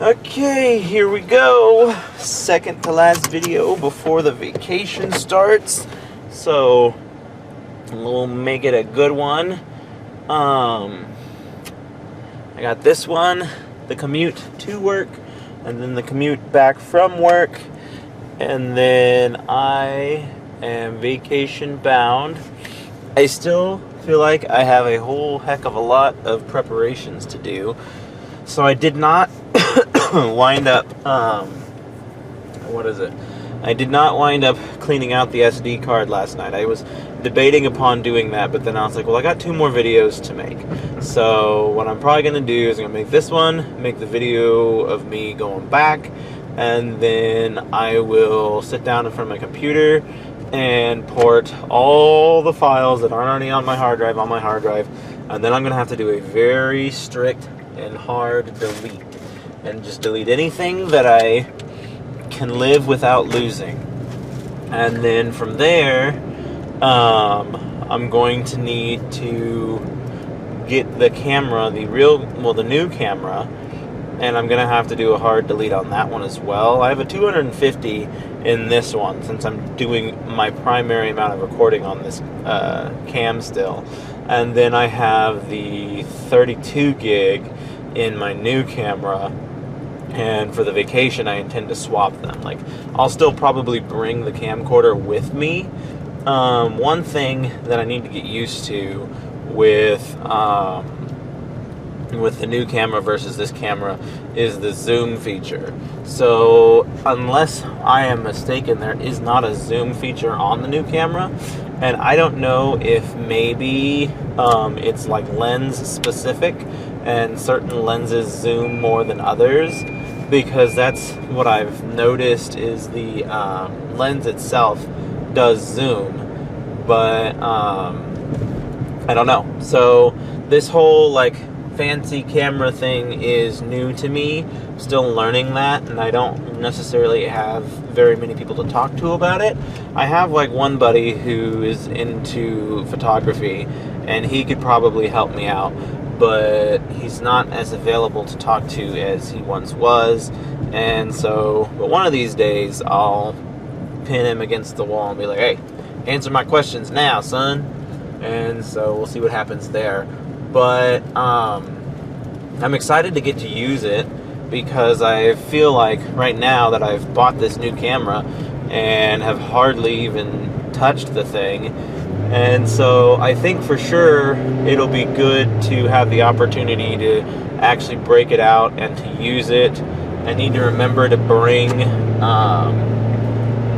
Okay, here we go. Second to last video before the vacation starts. So we'll make it a good one. I got this one, the commute to work, and then the commute back from work, and then I am vacation bound. I still feel like I have a whole heck of a lot of preparations to do. So I did not wind up, I did not wind up cleaning out the SD card last night. I was debating upon doing that, but then I was like, well, I got 2 more videos to make. So what I'm probably going to do is I'm going to make this one, make the video of me going back, and then I will sit down in front of my computer and port all the files that aren't already on my hard drive, and then I'm going to have to do a very strict and hard delete, and just delete anything that I can live without losing. And then from there, I'm going to need to get the camera, the new camera, and I'm gonna have to do a hard delete on that one as well. I have a 250 in this one since I'm doing my primary amount of recording on this cam still, and then I have the 32 gig in my new camera. And for the vacation, I intend to swap them. Like, I'll still probably bring the camcorder with me. One thing that I need to get used to with the new camera versus this camera is the zoom feature. So, unless I am mistaken, there is not a zoom feature on the new camera. And I don't know if maybe it's like lens specific and certain lenses zoom more than others, because that's what I've noticed is the lens itself does zoom, but I don't know. So this whole like fancy camera thing is new to me. I'm still learning that, and I don't necessarily have very many people to talk to about it. I have like one buddy who is into photography, and he could probably help me out, but he's not as available to talk to as he once was. And so, but one of these days I'll pin him against the wall and be like, hey, answer my questions now, son. And so we'll see what happens there. But I'm excited to get to use it, because I feel like right now that I've bought this new camera and have hardly even touched the thing. And so I think for sure it'll be good to have the opportunity to actually break it out and to use it. I need to remember to bring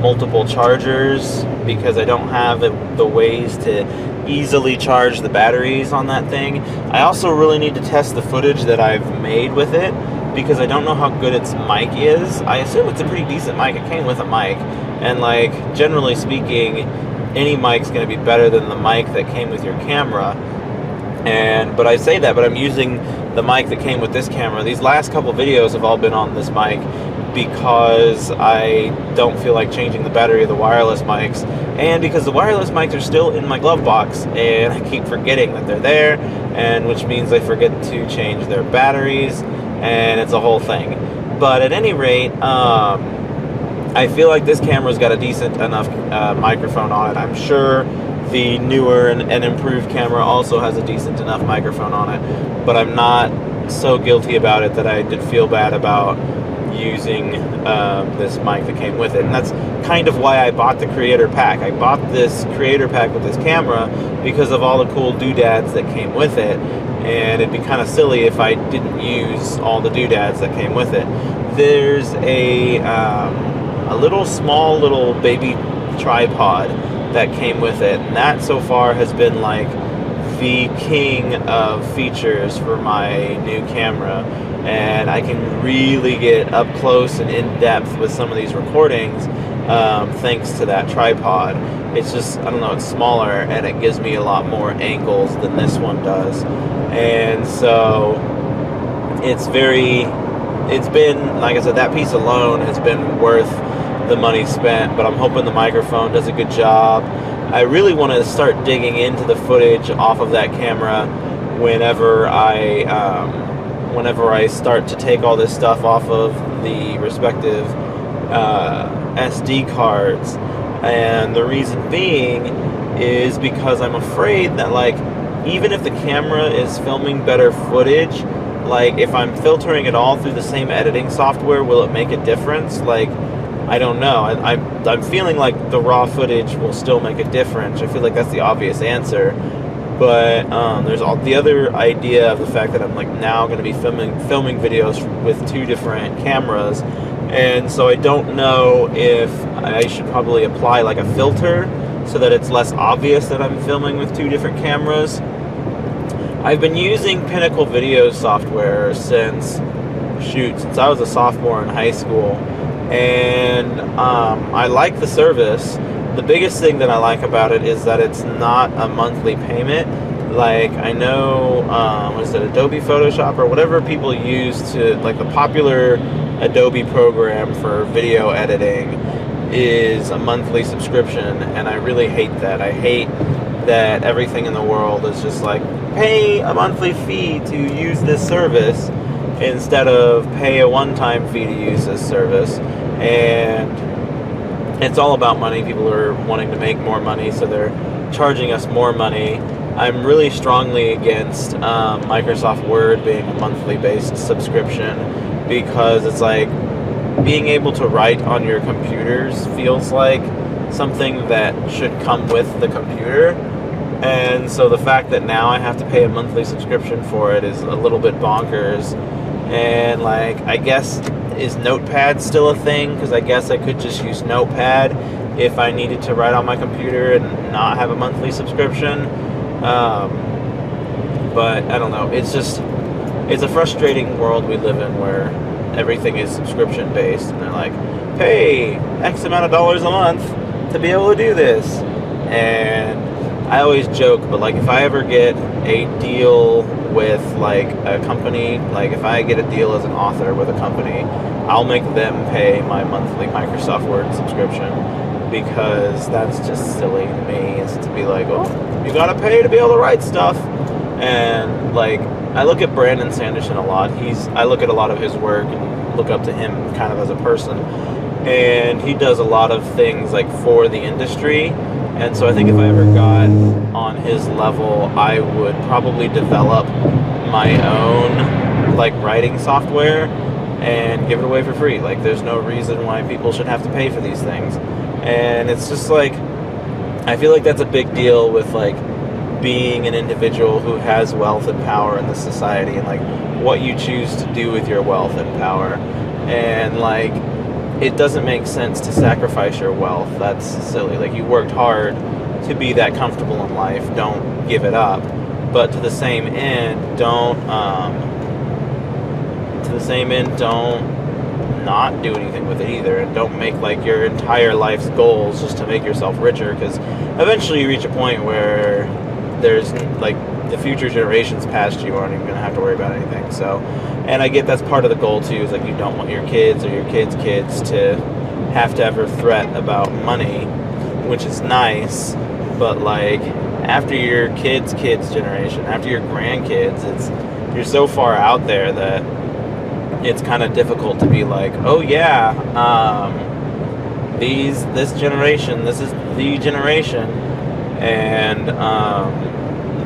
multiple chargers, because I don't have the ways to easily charge the batteries on that thing. I also really need to test the footage that I've made with it, because I don't know how good its mic is. I assume it's a pretty decent mic. It came with a mic, and like generally speaking, any mic's going to be better than the mic that came with your camera. But I say that, but I'm using the mic that came with this camera. These last couple videos have all been on this mic, because I don't feel like changing the battery of the wireless mics, and because the wireless mics are still in my glove box, and I keep forgetting that they're there, and which means I forget to change their batteries, and it's a whole thing. But at any rate, I feel like this camera's got a decent enough microphone on it. I'm sure the newer and improved camera also has a decent enough microphone on it, but I'm not so guilty about it that I did feel bad about using this mic that came with it. And that's kind of why I bought the creator pack. I bought this creator pack with this camera because of all the cool doodads that came with it, and it'd be kind of silly if I didn't use all the doodads that came with it. There's a small little baby tripod that came with it, and that so far has been like the king of features for my new camera, and I can really get up close and in depth with some of these recordings thanks to that tripod. It's just, I don't know, it's smaller and it gives me a lot more angles than this one does, and so it's been, like I said, that piece alone has been worth the money spent, but I'm hoping the microphone does a good job. I really want to start digging into the footage off of that camera whenever I whenever I start to take all this stuff off of the respective SD cards. And the reason being is because I'm afraid that, like, even if the camera is filming better footage, like, if I'm filtering it all through the same editing software, will it make a difference? Like, I don't know. I'm feeling like the raw footage will still make a difference. I feel like that's the obvious answer. But there's the other idea of the fact that I'm, like, now going to be filming videos with 2 different cameras. And so I don't know if I should probably apply, like, a filter so that it's less obvious that I'm filming with 2 different cameras. I've been using Pinnacle Video software since I was a sophomore in high school, and I like the service. The biggest thing that I like about it is that it's not a monthly payment. Like, I know, was it Adobe Photoshop or whatever people use to, like, the popular Adobe program for video editing is a monthly subscription, and I really hate that. I hate that everything in the world is just like, pay a monthly fee to use this service instead of pay a one-time fee to use this service. And it's all about money. People are wanting to make more money, so they're charging us more money. I'm really strongly against Microsoft Word being a monthly based subscription, because it's like being able to write on your computers feels like something that should come with the computer. And so the fact that now I have to pay a monthly subscription for it is a little bit bonkers. And, like, I guess, is Notepad still a thing? Because I guess I could just use Notepad if I needed to write on my computer and not have a monthly subscription. But I don't know. It's a frustrating world we live in where everything is subscription based, and they're like, pay X amount of dollars a month to be able to do this. And I always joke, but, like, if I ever get a deal with, like, a company, like, if I get a deal as an author with a company, I'll make them pay my monthly Microsoft Word subscription, because that's just silly to me. It's to be like, oh, you gotta pay to be able to write stuff. And, like, I look at Brandon Sanderson a lot. I look at a lot of his work and look up to him kind of as a person. And he does a lot of things, like, for the industry. And so I think if I ever got on his level, I would probably develop my own, like, writing software and give it away for free. Like, there's no reason why people should have to pay for these things. And it's just, like, I feel like that's a big deal with, like, being an individual who has wealth and power in this society, and, like, what you choose to do with your wealth and power. And, like, it doesn't make sense to sacrifice your wealth. That's silly. Like, you worked hard to be that comfortable in life. Don't give it up. But to the same end, don't not do anything with it either. And don't make, like, your entire life's goals just to make yourself richer, because eventually you reach a point where there's, like, the future generations past you aren't even going to have to worry about anything. So, and I get that's part of the goal too, is, like, you don't want your kids or your kids' kids to have to ever fret about money, which is nice. But, like, after your kids' generation, after your grandkids, you're so far out there that it's kind of difficult to be like, oh yeah, this generation, this is the generation, and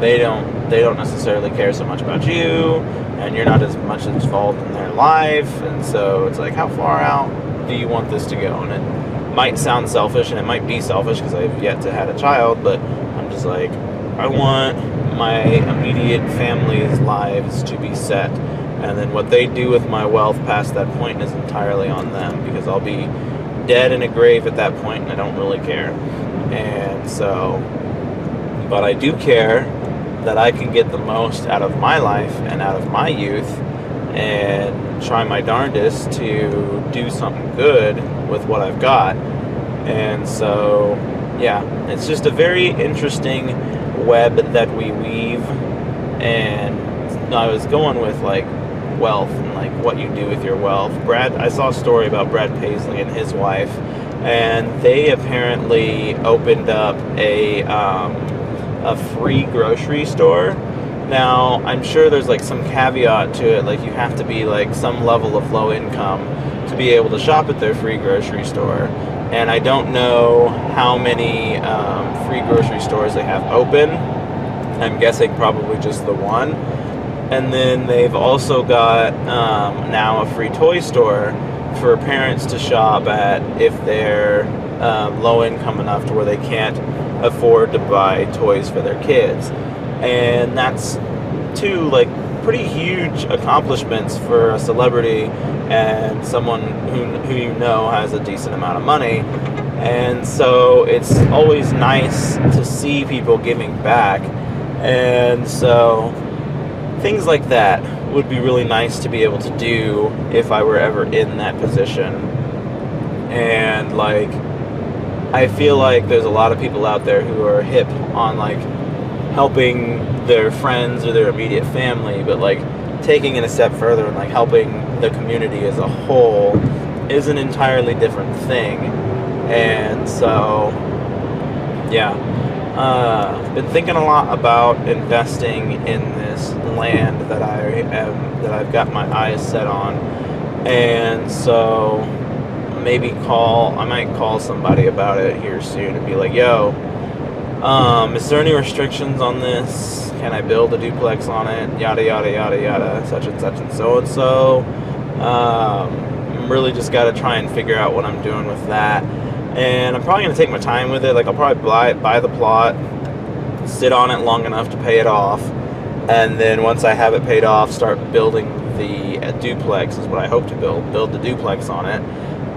they don't necessarily care so much about you, and you're not as much involved in their life. And so it's like, how far out do you want this to go? And it might sound selfish, and it might be selfish because I've yet to have a child, but I'm just like, I want my immediate family's lives to be set, and then what they do with my wealth past that point is entirely on them, because I'll be dead in a grave at that point, and I don't really care. And so, but I do care that I can get the most out of my life and out of my youth, and try my darndest to do something good with what I've got. And so, yeah, it's just a very interesting web that we weave. And I was going with, like, wealth and, like, what you do with your wealth. I saw a story about Brad Paisley and his wife, and they apparently opened up a free grocery store Now, I'm sure there's like some caveat to it, like you have to be like some level of low income to be able to shop at their free grocery store. And I don't know how many free grocery stores they have open. I'm guessing probably just the one. And then they've also got now a free toy store for parents to shop at if they're low income enough to where they can't afford to buy toys for their kids. And that's two like pretty huge accomplishments for a celebrity and someone who you know has a decent amount of money. And so it's always nice to see people giving back. And so things like that would be really nice to be able to do if I were ever in that position. And like, I feel like there's a lot of people out there who are hip on like helping their friends or their immediate family, but like taking it a step further and like helping the community as a whole is an entirely different thing. And so yeah, been thinking a lot about investing in this land that I've got my eyes set on. And so I might call somebody about it here soon and be like, yo, is there any restrictions on this? Can I build a duplex on it? Yada, yada, yada, yada, such and such and so and so. Really just got to try and figure out what I'm doing with that. And I'm probably going to take my time with it. Like, I'll probably buy the plot, sit on it long enough to pay it off. And then once I have it paid off, start building the duplex is what I hope to build the duplex on it.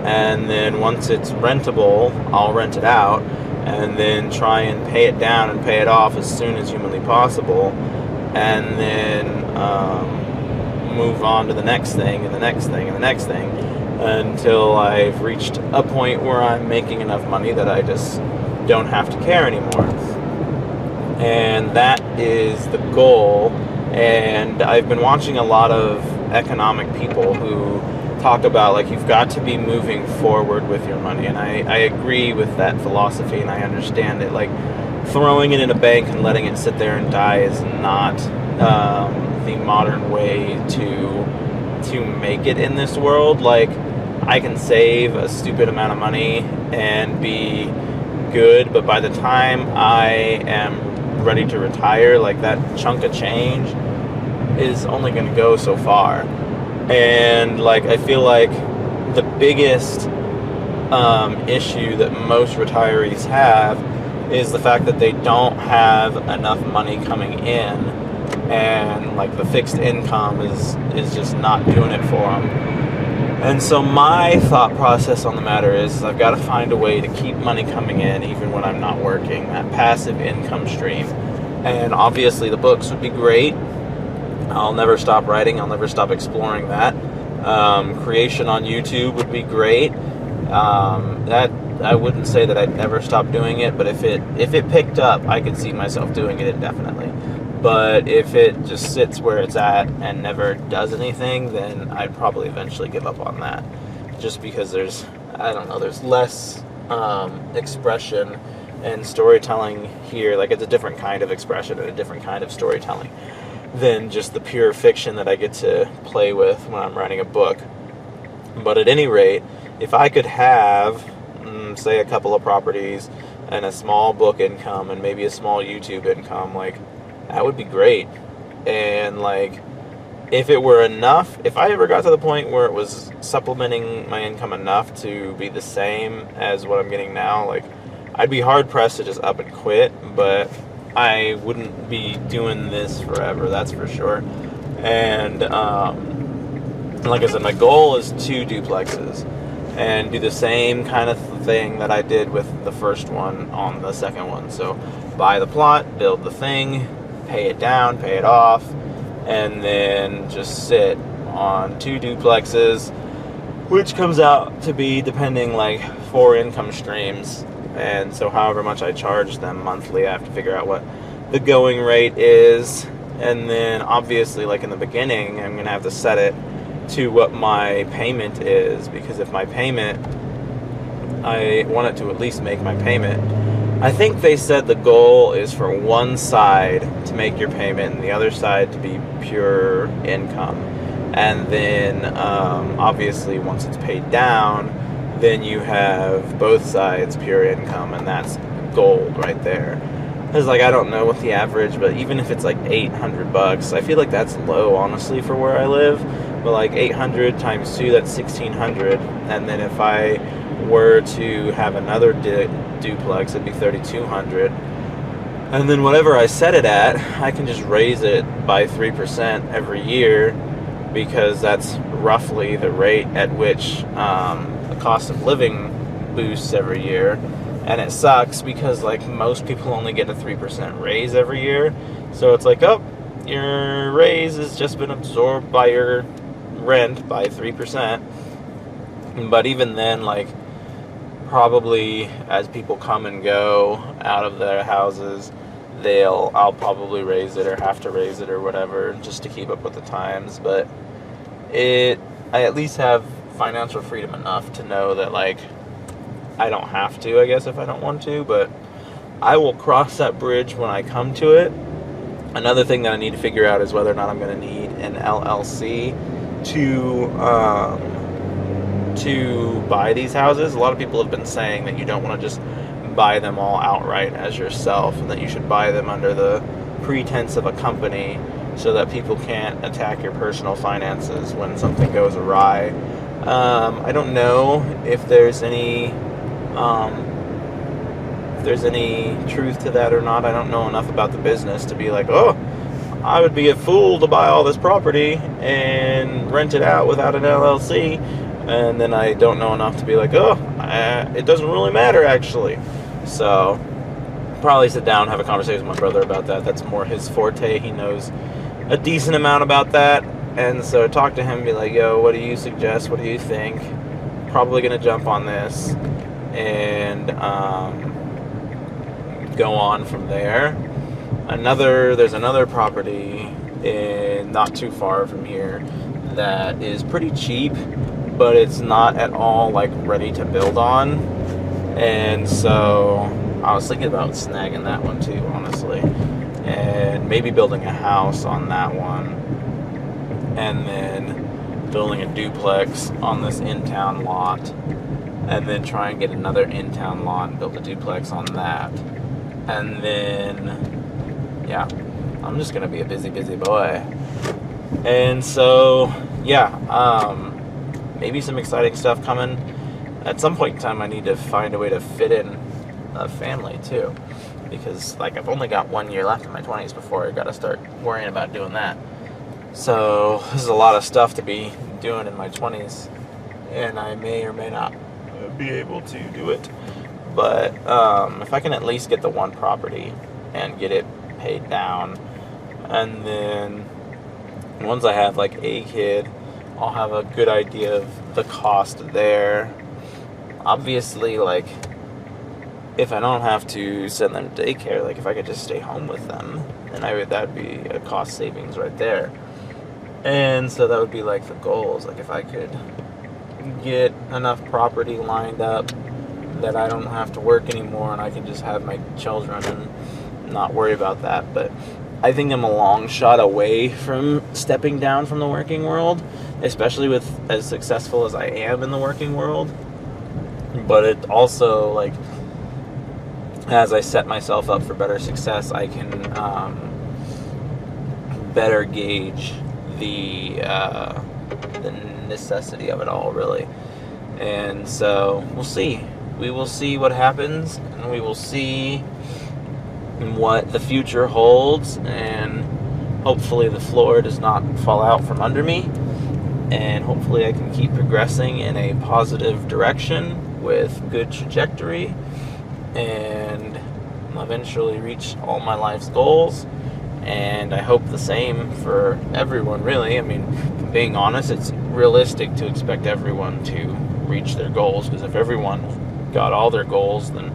And then once it's rentable, I'll rent it out and then try and pay it down and pay it off as soon as humanly possible, and then move on to the next thing and the next thing and the next thing until I've reached a point where I'm making enough money that I just don't have to care anymore. And that is the goal. And I've been watching a lot of economic people who talk about like you've got to be moving forward with your money, and I agree with that philosophy, and I understand it. Like, throwing it in a bank and letting it sit there and die is not the modern way to make it in this world. Like, I can save a stupid amount of money and be good, but by the time I am ready to retire, like, that chunk of change is only going to go so far. And like, I feel like the biggest issue that most retirees have is the fact that they don't have enough money coming in, and like the fixed income is just not doing it for them. And so my thought process on the matter is I've got to find a way to keep money coming in even when I'm not working, that passive income stream. And obviously the books would be great. I'll never stop writing. I'll never stop exploring that. Creation on YouTube would be great. That I wouldn't say that I'd never stop doing it, but if it picked up, I could see myself doing it indefinitely. But if it just sits where it's at and never does anything, then I'd probably eventually give up on that. Just because there's less expression and storytelling here. Like, it's a different kind of expression and a different kind of storytelling than just the pure fiction that I get to play with when I'm writing a book. But at any rate, if I could have, say, a couple of properties and a small book income and maybe a small YouTube income, like, that would be great. And like, if it were enough, if I ever got to the point where it was supplementing my income enough to be the same as what I'm getting now, like, I'd be hard pressed to just up and quit, but I wouldn't be doing this forever, that's for sure. And like I said, my goal is 2 duplexes and do the same kind of thing that I did with the first one on the second one. So buy the plot, build the thing, pay it down, pay it off, and then just sit on 2 duplexes, which comes out to be, depending, like 4 income streams. And so however much I charge them monthly, I have to figure out what the going rate is. And then obviously, like in the beginning, I'm going to have to set it to what my payment is, because if my payment, I want it to at least make my payment. I think they said the goal is for one side to make your payment and the other side to be pure income. And then, obviously, once it's paid down, then you have both sides pure income, and that's gold right there. Because, like, I don't know what the average, but even if it's like $800, I feel like that's low, honestly, for where I live. But like 800 times 2, that's 1,600. And then if I were to have another duplex, it'd be 3,200. And then whatever I set it at, I can just raise it by 3% every year, because that's roughly the rate at which the cost of living boosts every year. And it sucks because, like, most people only get a 3% raise every year. So it's like, oh, your raise has just been absorbed by your rent by 3%. But even then, like, probably as people come and go out of their houses, I'll probably raise it or have to raise it or whatever, just to keep up with the times. But I at least have financial freedom enough to know that, like, I don't have to, I guess, if I don't want to, but I will cross that bridge when I come to it. Another thing that I need to figure out is whether or not I'm going to need an LLC to buy these houses. A lot of people have been saying that you don't want to just buy them all outright as yourself, and that you should buy them under the pretense of a company so that people can't attack your personal finances when something goes awry. I don't know if there's any truth to that or not. I don't know enough about the business to be like, oh, I would be a fool to buy all this property and rent it out without an LLC. And then I don't know enough to be like, oh, it doesn't really matter, actually. So probably sit down and have a conversation with my brother about that. That's more his forte. He knows a decent amount about that. And so talk to him and be like, yo, what do you suggest? What do you think? Probably going to jump on this and go on from there. There's another property not too far from here that is pretty cheap, but it's not at all, like, ready to build on. And so I was thinking about snagging that one too, honestly, and maybe building a house on that one, and then building a duplex on this in-town lot, and then try and get another in-town lot and build a duplex on that. And then, yeah, I'm just gonna be a busy boy. And so, yeah, maybe some exciting stuff coming. At some point in time, I need to find a way to fit in a family too, because, like, I've only got 1 year left in my 20s before I gotta start worrying about doing that. So this is a lot of stuff to be doing in my 20s, and I may or may not be able to do it. But if I can at least get the one property and get it paid down, and then once I have, like, a kid, I'll have a good idea of the cost there. Obviously, like, if I don't have to send them to daycare, like, if I could just stay home with them, then that'd be a cost savings right there. And so that would be, like, the goals. Like, if I could get enough property lined up that I don't have to work anymore and I can just have my children and not worry about that. But I think I'm a long shot away from stepping down from the working world, especially with as successful as I am in the working world. But it also, like, as I set myself up for better success, I can better gauge the necessity of it all, really. And so we'll see. We will see what happens, and we will see what the future holds, and hopefully the floor does not fall out from under me, and hopefully I can keep progressing in a positive direction with good trajectory, and eventually reach all my life's goals. And I hope the same for everyone, really. I mean, if I'm being honest, it's realistic to expect everyone to reach their goals, because if everyone got all their goals, then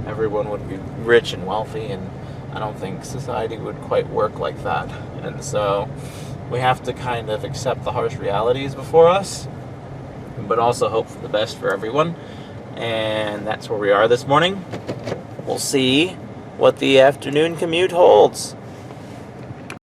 everyone would be rich and wealthy, and I don't think society would quite work like that. And so we have to kind of accept the harsh realities before us, but also hope for the best for everyone. And that's where we are this morning. we'll see what the afternoon commute holds.